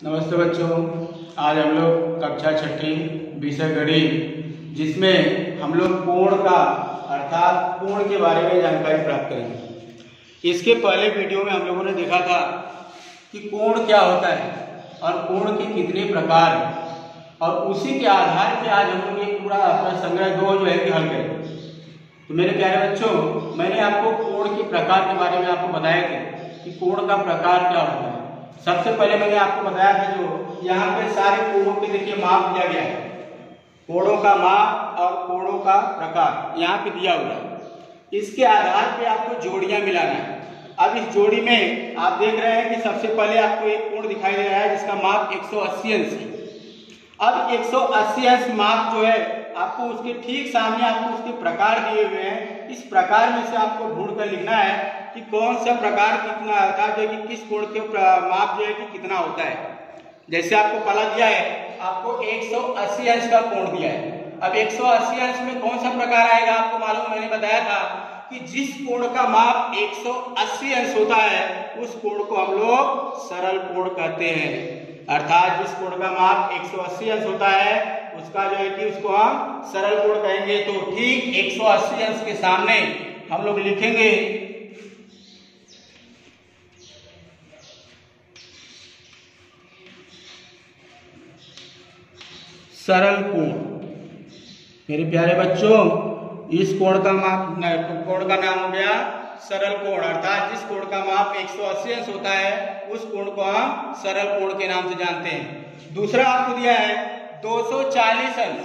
नमस्ते बच्चों। आज हम लोग कक्षा छठी विषय गणित, जिसमें हम लोग कोण का अर्थात कोण के बारे में जानकारी प्राप्त करेंगे। इसके पहले वीडियो में हम लोगों ने देखा था कि कोण क्या होता है और कोण के कितने प्रकार हैं, और उसी के आधार पर आज हम लोग एक पूरा अपना संग्रह 2 जो है कि हल करेंगे। तो मेरे प्यारे बच्चों, मैंने आपको कोण के प्रकार के बारे में आपको बताया था कि कोण का प्रकार क्या होता है। सबसे पहले मैंने आपको बताया था जो यहाँ पे सारे कोणों के देखिए माप दिया गया है, कोणों का माप और कोणों का प्रकार यहाँ पे दिया हुआ है। इसके आधार पे आपको जोड़ियां मिलाना है। अब इस जोड़ी में आप देख रहे हैं कि सबसे पहले आपको एक कोण दिखाई दे रहा है जिसका माप 180 अंश है। अब 180 अंश माप जो है आपको उसके ठीक सामने आपको उसके प्रकार दिए हुए हैं। इस प्रकार में से आपको ढूंढ कर लिखना है कि कौन सा प्रकार कितना अर्थात जो कि किस कोण के माप जो है कि कितना होता है। जैसे आपको पहला दिया है, आपको 180 अंश का कोण दिया है। अब 180 अंश में कौन सा प्रकार आएगा आपको मालूम, मैंने बताया था कि जिस कोण का माप 180 अंश होता है उस कोण को हम लोग सरल कोण कहते हैं। अर्थात जिस कोण का माप 180 अंश होता है उसका जो है कि उसको हम सरल कोण कहेंगे। तो ठीक 180 अंश के सामने हम लोग लिखेंगे सरल कोण। मेरे प्यारे बच्चों, इस कोण का नाम हो गया सरल कोण। अर्थात जिस कोण का माप 180 अंश होता है उस कोण को हम सरल कोण के नाम से जानते हैं। दूसरा आपको दिया है 240 अंश।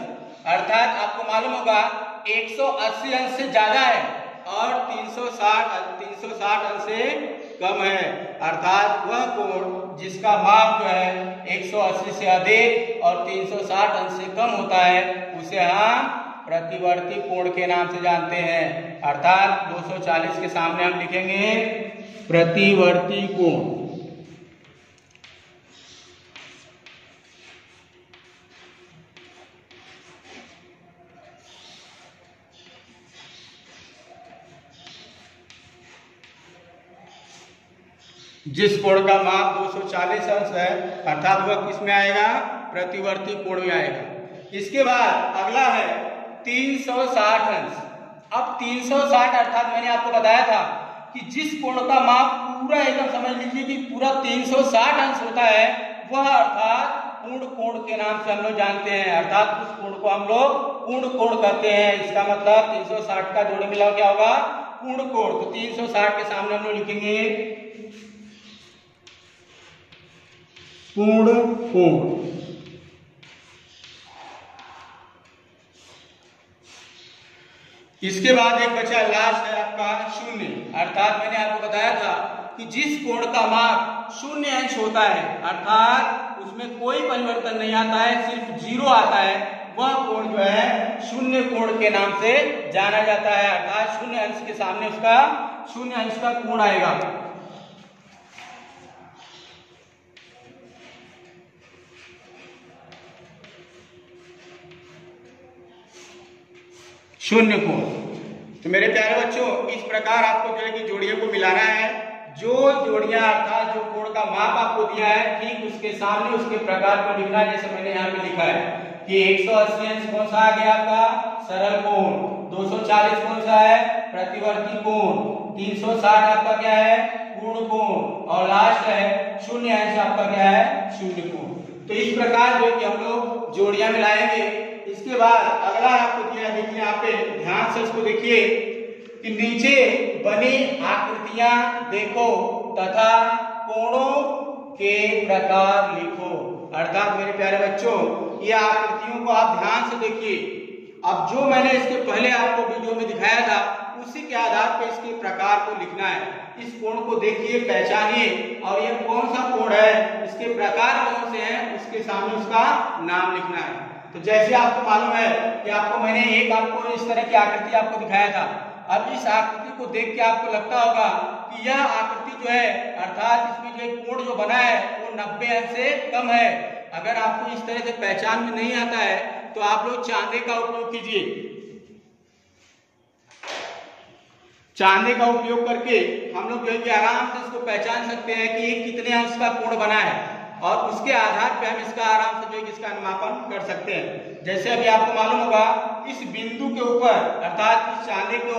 अर्थात आपको मालूम होगा 180 अंश से ज्यादा है और 360 अंश से कम है। अर्थात वह कोण जिसका माप जो है 180 से अधिक और 360 अंश से कम होता है उसे हम प्रतिवर्ती कोण के नाम से जानते हैं। अर्थात 240 के सामने हम लिखेंगे प्रतिवर्ती कोण। जिस कोण का माप 240 अंश है अर्थात वह किस में आएगा, प्रतिवर्ती कोण में आएगा। इसके बाद अगला है 360 अंश। अब 360 अर्थात मैंने आपको बताया था कि जिस कोण का माप पूरा एकदम समझ लीजिए कि पूरा 360 अंश होता है वह अर्थात पूर्ण कोण के नाम से हम लोग जानते हैं। अर्थात उस कोण को हम लोग पूर्ण कोण कहते हैं। इसका मतलब 360 का जोड़े मिलाओ क्या होगा, पूर्ण कोण। तो 360 के सामने हम लोग लिखेंगे पूर्ण कोण। इसके बाद एक बचा लास्ट है आपका शून्य। अर्थात मैंने आपको बताया था कि जिस कोण का माप 0 अंश होता है अर्थात उसमें कोई परिवर्तन नहीं आता है, सिर्फ 0 आता है, वह कोण जो है शून्य कोण के नाम से जाना जाता है। अर्थात 0 अंश के सामने उसका 0 अंश का कोण आएगा। शून्य कोण। तो मेरे प्यारे बच्चों, इस प्रकार आपको जो है कि जोड़ियों को मिलाना है। जो जोड़ियां अर्थात जो कोण का माप आपको दिया है ठीक उसके सामने उसके प्रकार को लिखना है। जैसे मैंने यहाँ पे लिखा है कि 180 अंश कौन सा आ गया आपका, सरल कोण। 240 कौन सा है, प्रतिवर्ती कोण। 360 आपका क्या है, पूर्ण कोण। और लास्ट है 0 अंश आपका क्या है, शून्य कोण। तो इस प्रकार जो है कि हम लोग जोड़ियां मिलाएंगे। इसके बाद अगला आपको दिया है, देखिए यहाँ पे ध्यान से इसको देखिए कि नीचे बनी आकृतियां देखो तथा कोणों के प्रकार लिखो। अर्थात मेरे प्यारे बच्चों, ये आकृतियों को आप ध्यान से देखिए। अब जो मैंने इसके पहले आपको वीडियो में दिखाया था उसी के आधार पर इसके प्रकार को लिखना है। इस कोण को देखिए, पहचानिए और ये कौन सा कोण है, इसके प्रकार कौन से हैं, उसके सामने उसका नाम लिखना है। तो जैसे आपको मालूम है कि मैंने आपको इस तरह की आकृति आपको दिखाया था। अब इस आकृति को देख के आपको लगता होगा कि यह आकृति जो है अर्थात इसमें जो कोण जो बना है वो 90 अंश से कम है। अगर आपको इस तरह से पहचान में नहीं आता है तो आप लोग चांदे का उपयोग कीजिए। चांदे का उपयोग करके हम लोग जो है कि आराम से इसको पहचान सकते हैं कि ये कितने अंश का कोण बना है। और उसके आधार पे हम इसका आराम से जो है इसका अनुमापन कर सकते हैं। जैसे अभी आपको मालूम होगा इस बिंदु के ऊपर अर्थात इस चांदे को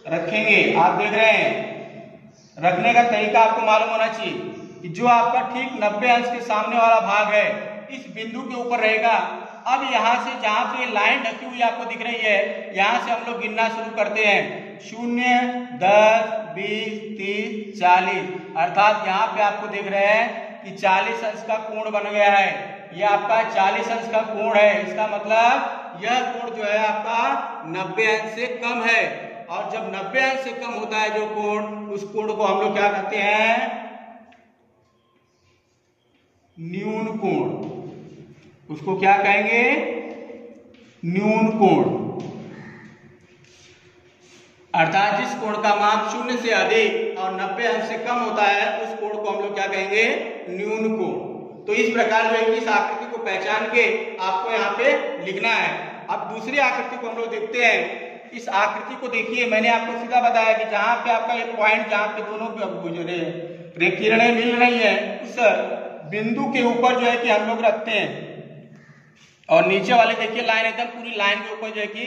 रखेंगे, आप देख रहे हैं रखने का तरीका आपको मालूम होना चाहिए कि जो आपका ठीक 90 अंश के सामने वाला भाग है इस बिंदु के ऊपर रहेगा। अब यहाँ से जहाँ पे लाइन ढकी हुई आपको दिख रही है यहाँ से हम लोग गिनना शुरू करते हैं 0, 10, 20, 30, 40 अर्थात यहाँ पे आपको देख रहे हैं कि 40 अंश का कोण बन गया है। ये आपका 40 अंश का कोण है। इसका मतलब यह कोण जो है आपका 90 अंश से कम है। और जब 90 अंश से कम होता है जो कोण, उस कोण को हम लोग क्या कहते हैं? न्यून कोण। उसको क्या कहेंगे? न्यून कोण। अर्थात जिस कोण का माप 0 से अधिक और 90 अंश से कम होता है उस कोण को हम लोग क्या कहेंगे? न्यून कोण। तो इस प्रकार जो है इस आकृति को पहचान के आपको यहाँ पे लिखना है। अब दूसरी आकृति को हम लोग देखते हैं। इस आकृति को देखिए, मैंने आपको सीधा बताया कि जहां पे आपका एक पॉइंट जहां पे दोनों गुजरे किरणें मिल रही है उस बिंदु के ऊपर जो है कि हम लोग रखते हैं। और नीचे वाले देखिए लाइन एकदम पूरी लाइन के ऊपर जो है कि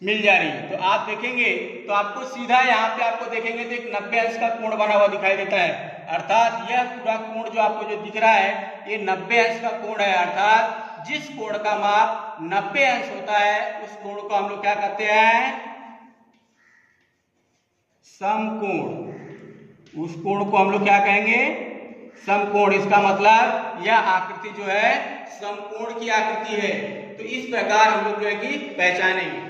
मिल जा रही है। तो आप देखेंगे तो आपको सीधा यहाँ पे आपको देखेंगे तो एक 90 अंश का कोण बना हुआ दिखाई देता है। अर्थात यह पूरा कोण जो आपको जो दिख रहा है ये 90 अंश का कोण है। अर्थात जिस कोण का माप 90 अंश होता है उस कोण को हम लोग क्या कहते हैं? समकोण। उस कोण को हम लोग क्या कहेंगे? समकोण। इसका मतलब यह आकृति जो है समकोण की आकृति है। तो इस प्रकार हम लोग जो है कि पहचानेंगे।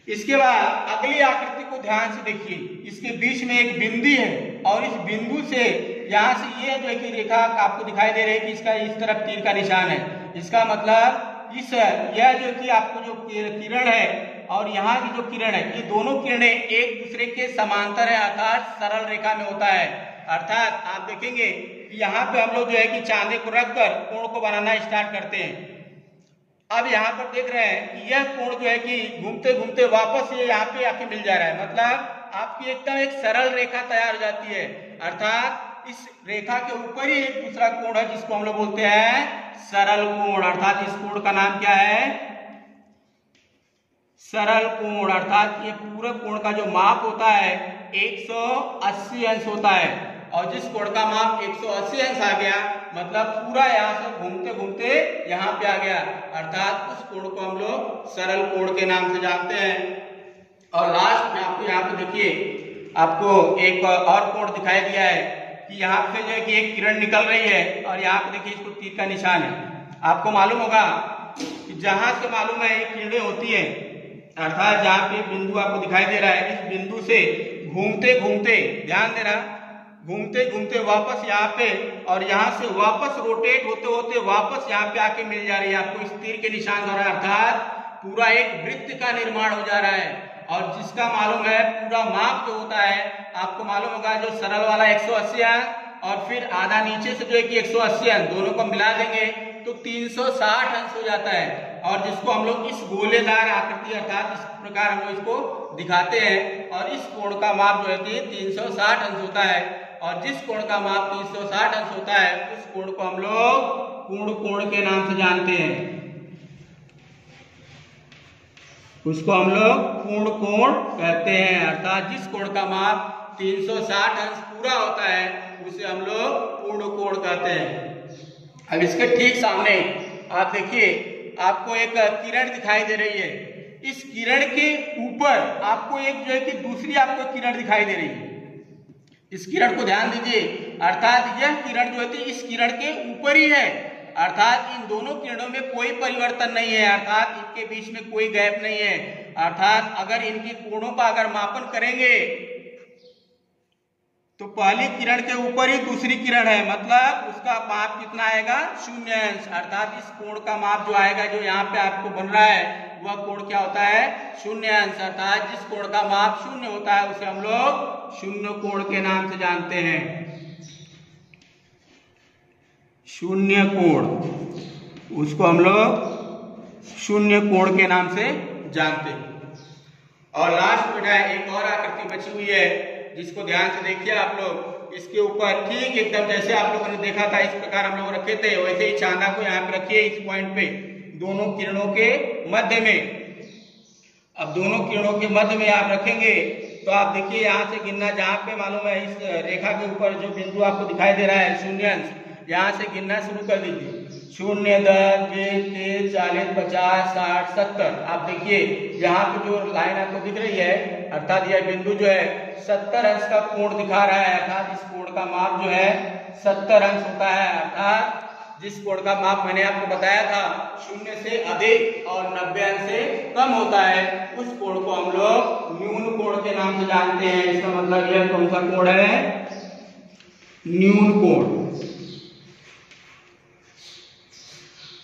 इसके बाद अगली आकृति को ध्यान से देखिए। इसके बीच में एक बिंदु है और इस बिंदु से यहाँ से ये जो है कि रेखा आपको दिखाई दे रही है कि इसका इस तरफ तीर का निशान है। इसका मतलब इस यह जो कि आपको जो किरण है और यहाँ की जो किरण है ये दोनों किरणें एक दूसरे के समांतर है अर्थात सरल रेखा में होता है। अर्थात आप देखेंगे कि यहाँ पे हम लोग जो है कि चांदे को रखकर कोण को बनाना स्टार्ट करते हैं। अब यहाँ पर देख रहे हैं कि यह कोण जो है कि घूमते घूमते वापस ये यहाँ पे आके मिल जा रहा है। मतलब आपकी एकदम एक सरल रेखा तैयार हो जाती है। अर्थात इस रेखा के ऊपर ही एक दूसरा कोण है जिसको हम लोग बोलते हैं सरल कोण। अर्थात इस कोण का नाम क्या है? सरल कोण। अर्थात ये पूरे कोण का जो माप होता है 180 अंश होता है और जिस कोण का माप 180 अंश आ गया मतलब पूरा यहाँ से घूमते घूमते यहाँ पे आ गया। अर्थात उस कोण को हम लोग सरल कोण के नाम से जानते हैं। और लास्ट में आपको यहाँ पे देखिए आपको एक और कोण दिखाई दिया है कि यहाँ पे जो है कि एक किरण निकल रही है और यहाँ पे देखिए इसको तीर का निशान है। आपको मालूम होगा कि जहां से मालूम है ये किरणें होती है अर्थात जहाँ पे बिंदु आपको दिखाई दे रहा है इस बिंदु से घूमते घूमते, ध्यान देना, घूमते घूमते वापस यहाँ पे और यहाँ से वापस रोटेट होते होते वापस यहाँ पे आके मिल जा रही है आपको इस तीर के निशान द्वारा। अर्थात पूरा एक वृत्त का निर्माण हो जा रहा है और जिसका मालूम है पूरा माप जो होता है आपको मालूम होगा जो सरल वाला 180 अंश और फिर आधा नीचे से जो है कि 180 अंश दोनों को मिला देंगे तो 360 अंश हो जाता है। और जिसको हम लोग इस गोलेदार आकृति अर्थात इस प्रकार हम लोग इसको दिखाते हैं और इस कोण का माप जो है कि 360 अंश होता है। और जिस कोण का माप 360 अंश होता है उस कोण को हम लोग पूर्ण कोण के नाम से जानते हैं। उसको हम लोग पूर्ण कोण कहते हैं। अर्थात जिस कोण का माप 360 अंश पूरा होता है उसे हम लोग पूर्ण कोण कहते हैं। अब इसके ठीक सामने आप देखिए आपको एक किरण दिखाई दे रही है। इस किरण के ऊपर आपको एक जो है कि दूसरी आपको किरण दिखाई दे रही है। इस किरण को ध्यान दीजिए। अर्थात यह किरण जो है इस किरण के ऊपर ही है। अर्थात इन दोनों किरणों में कोई परिवर्तन नहीं है। अर्थात इनके बीच में कोई गैप नहीं है। अर्थात अगर इनकी कोणों का अगर मापन करेंगे तो पहली किरण के ऊपर ही दूसरी किरण है मतलब उसका माप कितना आएगा? 0 अंश। अर्थात इस कोण का माप जो आएगा जो यहाँ पे आपको बन रहा है वह कोण क्या होता है? 0 अंश। अर्थात जिस कोण का माप 0 होता है उसे हम लोग 0 कोण के नाम से जानते हैं। 0 कोण, उसको हम लोग 0 कोण के नाम से जानते हैं। और लास्ट में एक और आकृति बची हुई है जिसको ध्यान से देखिए आप लोग। इसके ऊपर ठीक एकदम जैसे आप लोगों ने देखा था इस प्रकार हम लोग रखे थे, वैसे ही चांदा को यहाँ पे रखिए इस पॉइंट पे, दोनों किरणों के मध्य में। अब दोनों किरणों के मध्य में आप रखेंगे तो आप देखिए यहाँ से गिनना, जहाँ पे मालूम है इस रेखा के ऊपर जो बिंदु आपको दिखाई दे रहा है शून्यांश, यहाँ से गिनना शुरू कर दीजिए। 0, 10, 20, 30, 40, 50, 60, 70। आप देखिए यहाँ पे जो लाइन आपको दिख रही है, अर्थात यह बिंदु जो है 70 अंश का कोण दिखा रहा है, अर्थात इस कोण का माप जो है 70 अंश होता है। अर्थात जिस कोण का माप मैंने आपको बताया था 0 से अधिक और 90 अंश से कम होता है, उस कोण को हम लोग न्यून कोण के नाम से जानते हैं। इसका मतलब यह कौन सा कोण है? न्यून कोण।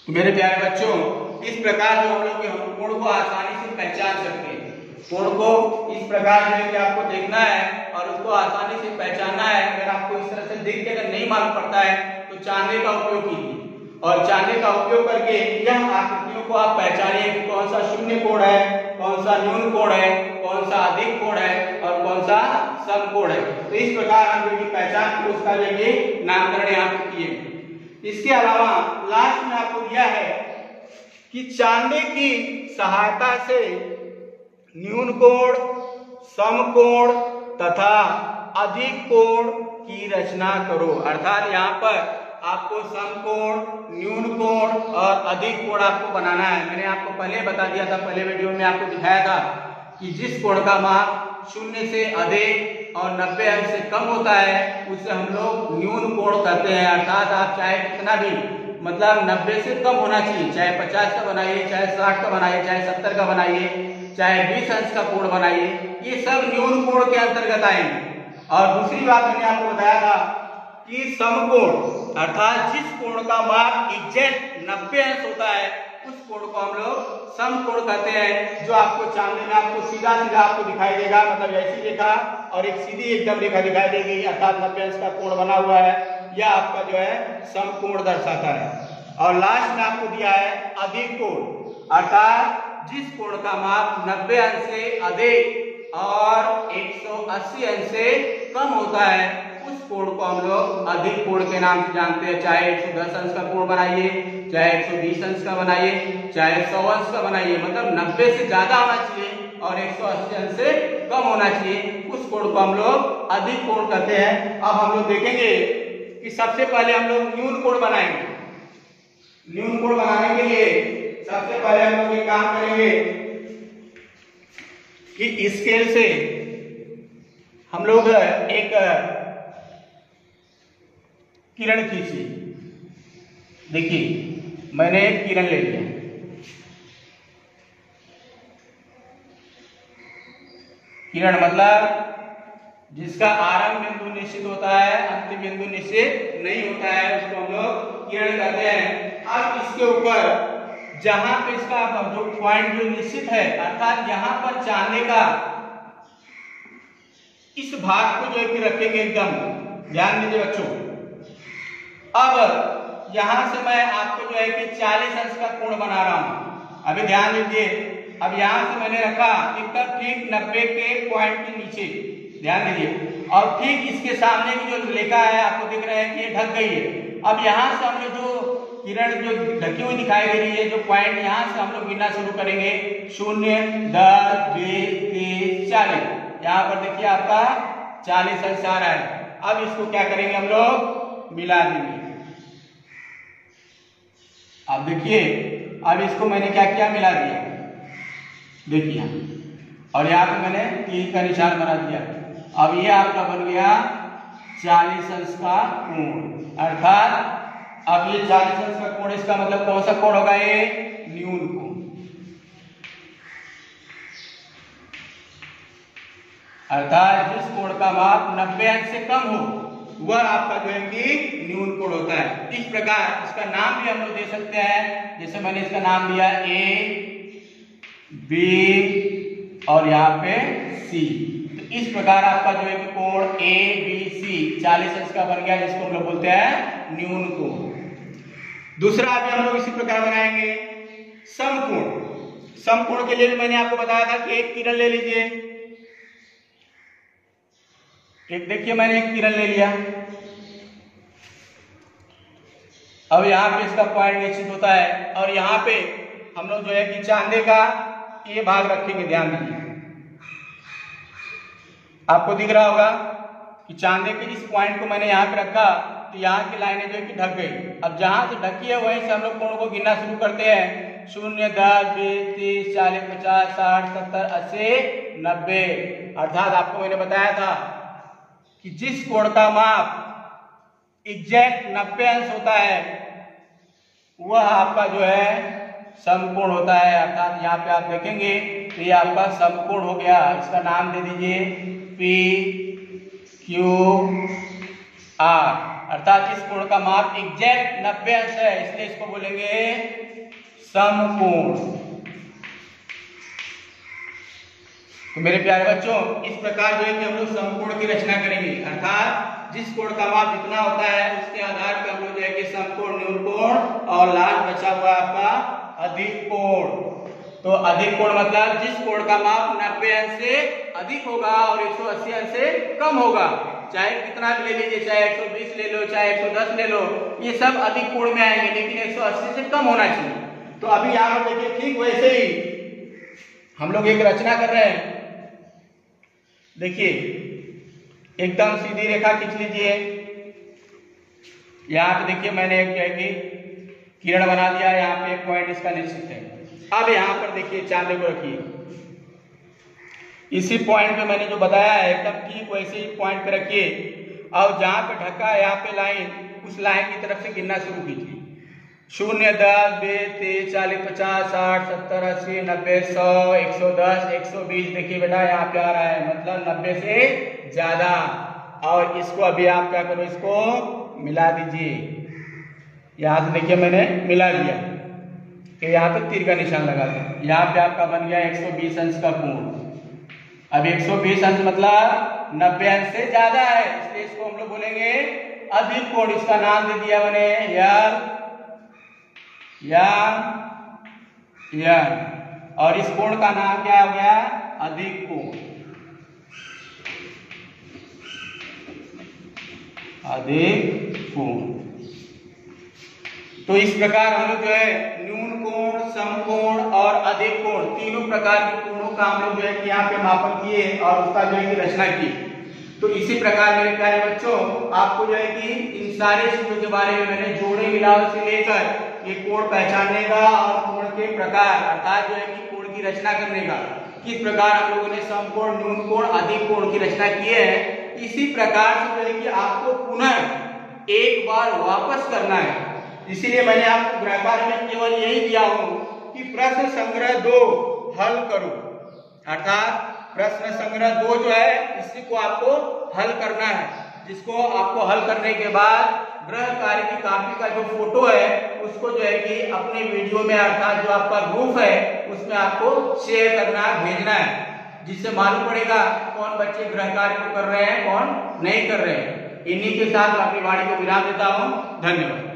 तो मेरे प्यारे बच्चों, इस प्रकार जो हम लोग कोण को आसानी से पहचान सकते हैं। कोण को इस प्रकार जो है कि आपको देखना है और उसको आसानी से पहचानना है। अगर आपको इस तरह से देख के अगर नहीं मालूम पड़ता है तो चांदे का उपयोग कीजिए और चांदे का उपयोग करके यह आकृतियों को आप पहचानिए कि कौन सा शून्य कोण है, कौन सा न्यून कोण है, कौन सा अधिक कोण है और कौन सा समकोण है। तो इस प्रकार हम लोग पहचान को उसका लेके नामकरण यहाँ पे किए। इसके अलावा लास्ट में आपको दिया है कि चांदे की सहायता से न्यून कोण, समकोण तथा अधिक कोण की रचना करो। अर्थात यहाँ पर आपको समकोण, न्यून कोण और अधिक कोण आपको बनाना है। मैंने आपको पहले बता दिया था, पहले वीडियो में आपको दिखाया था कि जिस कोण का माप 0 से अधिक और 90 अंश से कम होता है उसे हम लोग न्यून कोण कहते हैं। अर्थात आप चाहे कितना भी, मतलब 90 से कम होना चाहिए, चाहे 50 का बनाइए, चाहे 60 का बनाइए, चाहे 70 का बनाइए, चाहे 20 अंश का कोण बनाइए, ये सब न्यून कोण के अंतर्गत आएंगे। और दूसरी बात मैंने आपको बताया था कि समकोण, अर्थात जिस कोण का माप एग्जैक्ट 90 अंश होता है उस कोण को हम लोग समकोण कहते हैं। जो आपको चांदे में आपको सीधा सीधा आपको दिखाई देगा, मतलब ऐसी रेखा और एक सीधी एकदम रेखा दिखाई देगी, अर्थात 90 अंश का कोण बना हुआ है, यह आपका जो है समकोण दर्शाता है। और लास्ट में आपको दिया है अधिक कोण, अर्थात जिस कोण का माप 90 अंश से अधिक और 180 अंश से कम होता है उस कोण को हम लोग अधिक कोण के नाम से जानते हैं। चाहे 110 अंश का कोण बनाइए, चाहे 120 अंश का बनाइए, चाहे 100 अंश का बनाइए, मतलब 90 से ज्यादा होना चाहिए और 180 अंश से कम होना चाहिए, उस कोण को हम लोग अधिक कोण कहते हैं। अब हम लोग देखेंगे कि सबसे पहले हम लोग न्यून कोण बनाएंगे। न्यून कोण बनाने के लिए सबसे पहले हम लोग एक काम करेंगे कि स्केल से हम लोग एक किरण खींचिए। देखिए मैंने एक किरण ले लिया, किरण मतलब जिसका आरंभ बिंदु निश्चित होता है, अंतिम बिंदु निश्चित नहीं होता है, उसको हम लोग किरण कहते हैं। अब इसके ऊपर जहां पे इसका जो पॉइंट जो निश्चित है, अर्थात यहाँ पर चांदे का इस भाग को जो है कि रखेंगे एकदम, ध्यान दीजिए बच्चों। अब यहां से मैं आपको जो है कि 40 अंश का कोण बना रहा हूं। अभी ध्यान दीजिए, अब यहां से मैंने रखा एकदम ठीक 90 के पॉइंट के नीचे, ध्यान दीजिए, और ठीक इसके सामने की जो रेखा है आपको दिख रहा है कि ये ढक गई है। अब यहां से हम लोग जो किरण जो ढकी हुई दिखाई दे रही है, जो पॉइंट, यहां से हम लोग गिनना शुरू करेंगे 0, 10, 20, 30, 40। यहाँ पर देखिए आपका 40 अंश आ रहा है। अब इसको क्या करेंगे हम लोग, मिला देंगे। अब देखिए, अब इसको मैंने क्या किया, मिला दिया, देखिए, और यहाँ पे मैंने तीर का निशान बना दिया। अब ये आपका बन गया 40 अंश का कोण। अर्थात अब ये 40 अंश का कोण, इसका मतलब कौन सा कोण होगा, ये न्यून कोण। अर्थात जिस कोण का माप 90 अंश से कम हो वह आपका जो है कि न्यून कोण होता है। इस प्रकार इसका नाम भी हम लोग दे सकते हैं, जैसे मैंने इसका नाम दिया ए, बी और यहाँ पे सी। तो इस प्रकार आपका जो है कि कोण ए बी सी 40 अंश का बन गया, जिसको हम लोग बोलते हैं न्यून कोण। दूसरा अभी हम लोग इसी प्रकार बनाएंगे समकोण। समकोण के लिए भी मैंने आपको बताया था कि एक किरण ले लीजिए, एक देखिए मैंने एक किरण ले लिया। अब यहाँ पे इसका पॉइंट निश्चित होता है और यहाँ पे हम लोग जो है कि चांदे का ये भाग रखेंगे। ध्यान दीजिए, आपको दिख रहा होगा कि चांदे के इस पॉइंट को मैंने यहाँ पे रखा तो यहाँ की लाइनें जो है कि ढक गई। अब जहां से ढकी है वहीं से हम लोग कोण को गिनना शुरू करते हैं। 0, 10, 20, 30, 40, 50, 60, 70, 80, 90। अर्थात आपको मैंने बताया था कि जिस कोण का माप एग्जैक्ट 90 अंश होता है वह आपका जो है समकोण होता है। अर्थात यहाँ पे आप देखेंगे तो ये आपका समकोण हो गया। इसका नाम दे दीजिए PQR। अर्थात इस कोण का माप एग्जैक्ट 90 अंश है, इसलिए इसको बोलेंगे समकोण। तो मेरे प्यारे बच्चों, इस प्रकार जो है कि हम लोग समकोण की रचना करेंगे। अर्थात जिस कोण का माप जितना होता है उसके आधार पर हम लोग जो है कि समकोण, न्यून कोण और लास्ट बचा हुआ आपका अधिक कोण। तो अधिक कोण मतलब जिस कोण का माप 90 अंश से अधिक होगा और 180 अंश से कम होगा। चाहे कितना भी ले लीजिए, चाहे 120 ले लो, चाहे 110 ले लो, ये सब अधिक कोण में आएंगे, लेकिन 180 से कम होना चाहिए। तो अभी यहाँ पर देखिए ठीक वैसे ही हम लोग एक रचना कर रहे हैं। देखिए एकदम सीधी रेखा खींच लीजिए। यहाँ पे देखिए मैंने एक जो है कि किरण बना दिया, यहाँ पे एक पॉइंट इसका निश्चित है। अब यहाँ पर देखिए चांदे को रखिए, इसी पॉइंट पे मैंने जो बताया है एकदम ठीक वैसे ही पॉइंट पे रखिए और जहाँ पे ढका है यहाँ पे लाइन, उस लाइन की तरफ से गिनना शुरू कीजिए। 0, 10, 20, 30, 40, 50, 60, 70, 80, 90, 100, 110, 120। देखिए बेटा यहाँ पे आ रहा है, मतलब 90 से ज्यादा। और इसको अभी आप क्या करो, इसको मिला दीजिए। यहाँ से देखिए मैंने मिला दिया कि यहाँ पे तीर का निशान लगा दो। यहाँ पे आपका बन गया 120 अंश का कोण। अब 120 अंश मतलब 90 अंश से ज्यादा है, इसलिए इसको हम लोग बोलेंगे अधिक कोण। इसका नाम दे दिया मैंने यन। और इस कोण का नाम क्या हो गया, अधिक कोण। अधिक कोण। तो इस प्रकार हम लोग जो है न्यून कोण, समकोण और अधिक कोण, तीनों प्रकार के कोणों का हम लोग जो है कि यहाँ पे मापन किए और उसका जो है कि रचना की। तो इसी प्रकार मेरे प्यारे बच्चों, आपको जो है कि इन सारे चीजों के बारे में मैंने जोड़े मिलाव से लेकर ये कोण पहचानने का और कोण के प्रकार, अर्थात जो है कि कोण की रचना करने का, किस प्रकार हम लोगों ने समकोण, न्यून कोण, अधिक कोण की रचना की है, इसी प्रकार से जो है कि आपको पुनः एक बार वापस करना है। इसीलिए मैंने आपको गृहकार्य में केवल यही दिया हूं कि प्रश्न संग्रह 2 हल करो। अर्थात प्रश्न संग्रह 2 जो है इसी को आपको हल करना है, जिसको आपको हल करने के बाद गृह कार्य की कॉपी का जो फोटो है उसको जो है कि अपने वीडियो में, अर्थात जो आपका ग्रुप है उसमें आपको शेयर करना, भेजना है, जिससे मालूम पड़ेगा कौन बच्चे गृह कार्य को कर रहे हैं, कौन नहीं कर रहे हैं। इन्हीं के साथ मैं अपनी वाणी को विराम देता हूँ। धन्यवाद।